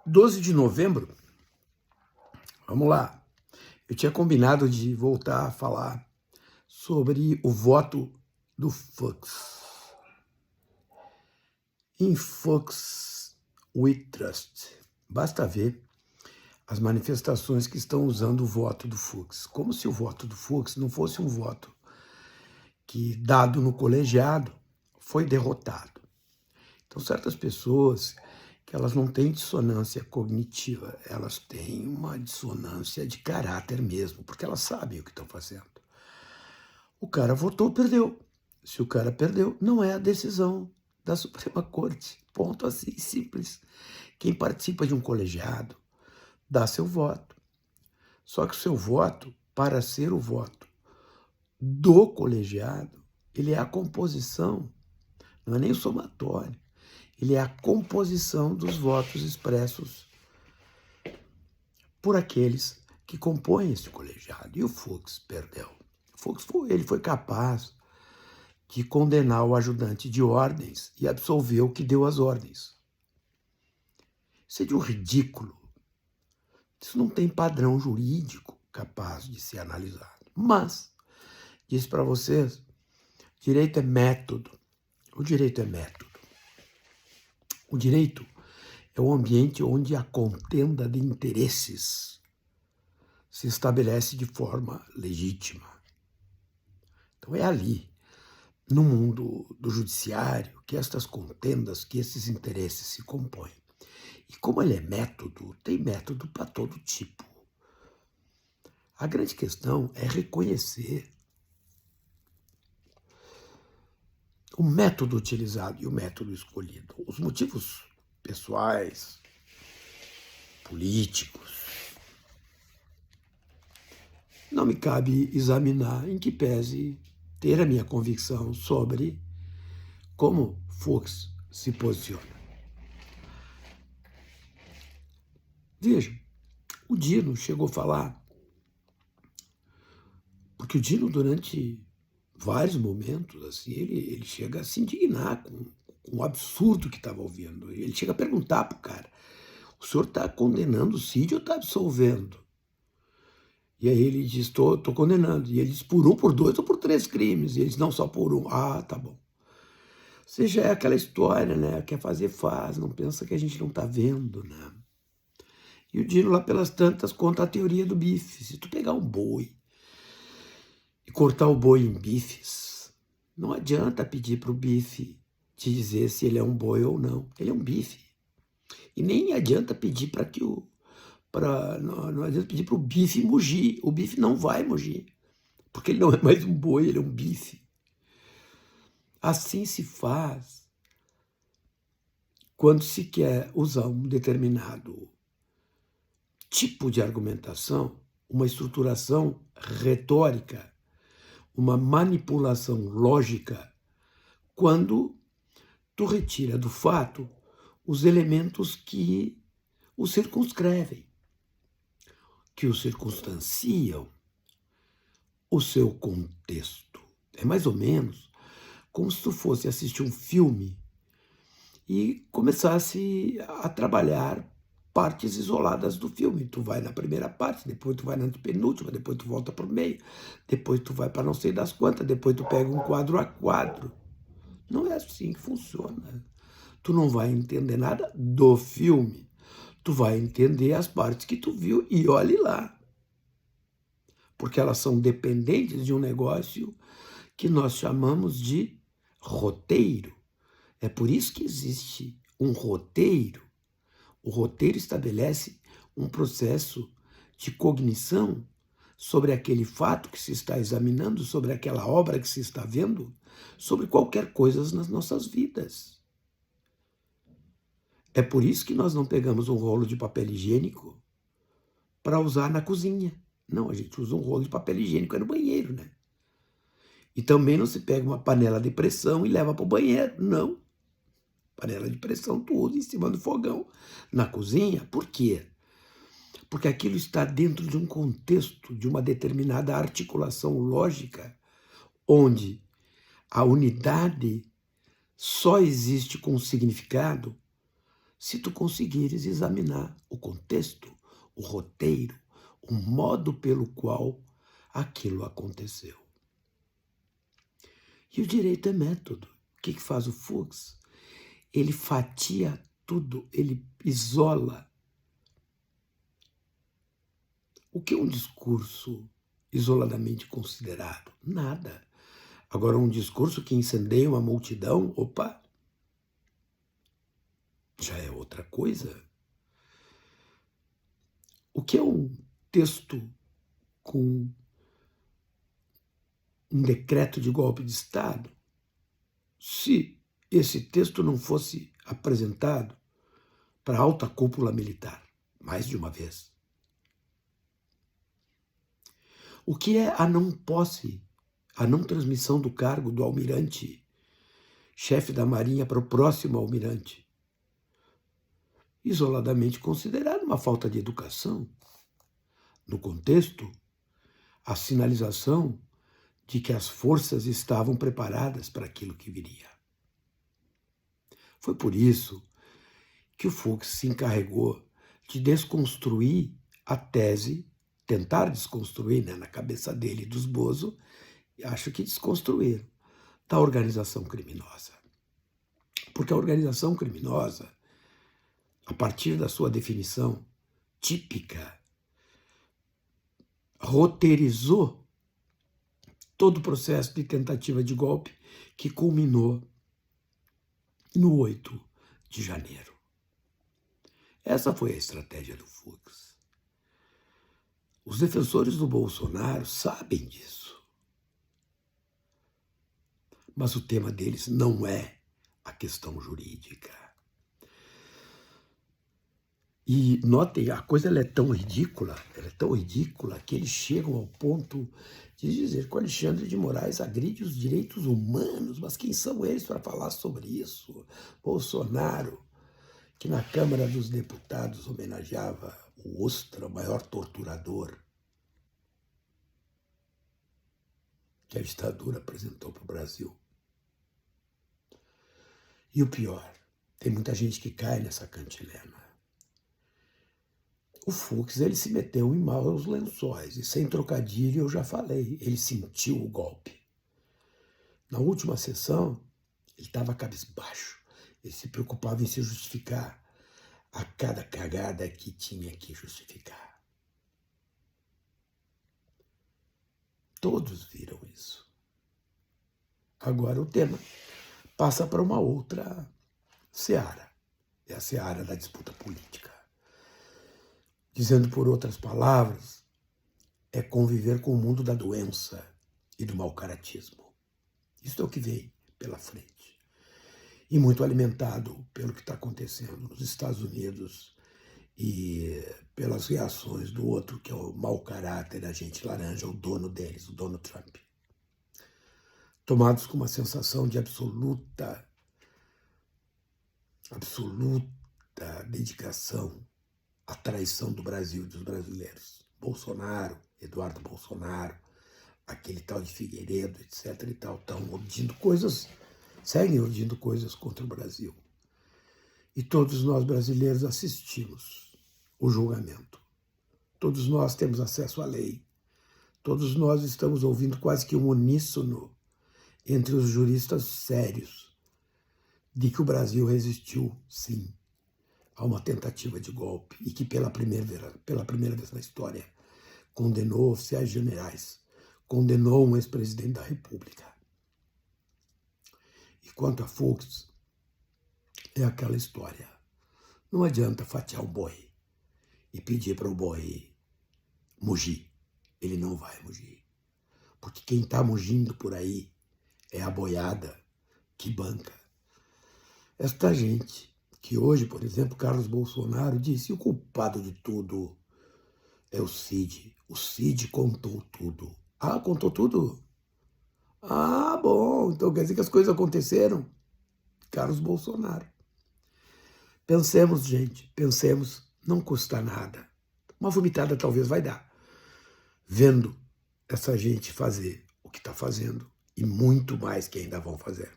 12 de novembro, vamos lá. Eu tinha combinado de voltar a falar sobre o voto do Fux. In Fux we trust. Basta ver as manifestações que estão usando o voto do Fux. Como se o voto do Fux não fosse um voto que, dado no colegiado, foi derrotado. Então, certas pessoas que elas não têm dissonância cognitiva, elas têm uma dissonância de caráter mesmo, porque elas sabem o que estão fazendo. O cara votou, perdeu. Se o cara perdeu, não é a decisão da Suprema Corte. Ponto assim, simples. Quem participa de um colegiado dá seu voto. Só que o seu voto, para ser o voto do colegiado, ele é a composição, não é nem o somatório, ele é a composição dos votos expressos por aqueles que compõem esse colegiado. E o Fux perdeu. O Fux foi capaz de condenar o ajudante de ordens e absolver o que deu as ordens. Isso é de um ridículo. Isso não tem padrão jurídico capaz de ser analisado. Mas, disse para vocês, direito é método. O direito é método. O direito é um ambiente onde a contenda de interesses se estabelece de forma legítima. Então é ali, no mundo do judiciário, que estas contendas, que esses interesses se compõem. E como ele é método, tem método para todo tipo. A grande questão é reconhecer o método utilizado e o método escolhido. Os motivos pessoais, políticos. Não me cabe examinar, em que pese ter a minha convicção sobre como Fux se posiciona. Vejam, o Dino chegou a falar, porque o Dino, durante vários momentos, assim, ele chega a se indignar com o absurdo que estava ouvindo. Ele chega a perguntar para o cara, o senhor está condenando o Cid ou está absolvendo? E aí ele diz, estou condenando. E ele diz, por um, por dois ou por três crimes? E ele diz, não, só por um. Ah, tá bom. Ou seja, é aquela história, né? Quer fazer, faz. Não pensa que a gente não está vendo, né? E o Dino, lá pelas tantas, conta a teoria do bife. Se tu pegar um boi e cortar o boi em bifes, não adianta pedir para o bife te dizer se ele é um boi ou não. Ele é um bife. E nem adianta pedir para que o... não adianta pedir para o bife mugir. O bife não vai mugir. Porque ele não é mais um boi, ele é um bife. Assim se faz quando se quer usar um determinado tipo de argumentação, uma estruturação retórica, uma manipulação lógica, quando tu retira do fato os elementos que o circunscrevem, que o circunstanciam, o seu contexto. É mais ou menos como se tu fosse assistir um filme e começasse a trabalhar partes isoladas do filme. Tu vai na primeira parte, depois tu vai na penúltima, depois tu volta para o meio, depois tu vai para não sei das quantas, depois tu pega um quadro a quadro. Não é assim que funciona. Tu não vai entender nada do filme. Tu vai entender as partes que tu viu e olhe lá. Porque elas são dependentes de um negócio que nós chamamos de roteiro. É por isso que existe um roteiro. O roteiro estabelece um processo de cognição sobre aquele fato que se está examinando, sobre aquela obra que se está vendo, sobre qualquer coisa nas nossas vidas. É por isso que nós não pegamos um rolo de papel higiênico para usar na cozinha. Não, a gente usa um rolo de papel higiênico no banheiro, né? E também não se pega uma panela de pressão e leva para o banheiro, não. Panela de pressão tu usa em cima do fogão. Na cozinha, por quê? Porque aquilo está dentro de um contexto, de uma determinada articulação lógica, onde a unidade só existe com significado se tu conseguires examinar o contexto, o roteiro, o modo pelo qual aquilo aconteceu. E o direito é método. O que faz o Fuchs? Ele fatia tudo, ele isola. O que é um discurso isoladamente considerado? Nada. Agora, um discurso que incendeia uma multidão, opa, já é outra coisa. O que é um texto com um decreto de golpe de Estado? Se esse texto não fosse apresentado para a alta cúpula militar, mais de uma vez. O que é a não posse, a não transmissão do cargo do almirante, chefe da Marinha, para o próximo almirante? Isoladamente considerado uma falta de educação. No contexto, a sinalização de que as forças estavam preparadas para aquilo que viria. Foi por isso que o Fuchs se encarregou de desconstruir a tese, tentar desconstruir, né, na cabeça dele e dos Bozo, e acho que desconstruíram, da organização criminosa. Porque a organização criminosa, a partir da sua definição típica, roteirizou todo o processo de tentativa de golpe que culminou no 8 de janeiro. Essa foi a estratégia do Fuchs. Os defensores do Bolsonaro sabem disso. Mas o tema deles não é a questão jurídica. E notem, a coisa ela é tão ridícula que eles chegam ao ponto de dizer que o Alexandre de Moraes agride os direitos humanos. Mas quem são eles para falar sobre isso? Bolsonaro, que na Câmara dos Deputados homenageava o Ustra, o maior torturador que a ditadura apresentou para o Brasil. E o pior, tem muita gente que cai nessa cantilena. O Fuchs, ele se meteu em maus lençóis, e sem trocadilho eu já falei, ele sentiu o golpe. Na última sessão, ele estava cabisbaixo, ele se preocupava em se justificar a cada cagada que tinha que justificar. Todos viram isso. Agora o tema passa para uma outra seara, é a seara da disputa política. Dizendo por outras palavras, é conviver com o mundo da doença e do mau-caratismo. Isso é o que vem pela frente. E muito alimentado pelo que está acontecendo nos Estados Unidos e pelas reações do outro, que é o mau caráter, a gente laranja, o dono deles, o Donald Trump. Tomados com uma sensação de absoluta dedicação à traição do Brasil e dos brasileiros. Bolsonaro, Eduardo Bolsonaro, aquele tal de Figueiredo, etc. e tal, estão urdindo coisas, seguem urdindo coisas contra o Brasil. E todos nós brasileiros assistimos o julgamento. Todos nós temos acesso à lei. Todos nós estamos ouvindo quase que um uníssono entre os juristas sérios de que o Brasil resistiu, sim, a uma tentativa de golpe e que pela primeira vez na história condenou oficiais generais, condenou um ex-presidente da República. E quanto a Fuchs, é aquela história. Não adianta fatiar um boi e pedir para o boi mugir. Ele não vai mugir. Porque quem está mugindo por aí é a boiada que banca. Esta gente que hoje, por exemplo, Carlos Bolsonaro disse: o culpado de tudo é o Cid. O Cid contou tudo. Ah, contou tudo? Ah, bom, então quer dizer que as coisas aconteceram? Carlos Bolsonaro. Pensemos, gente, pensemos, não custa nada. Uma vomitada talvez vai dar. Vendo essa gente fazer o que está fazendo e muito mais que ainda vão fazer.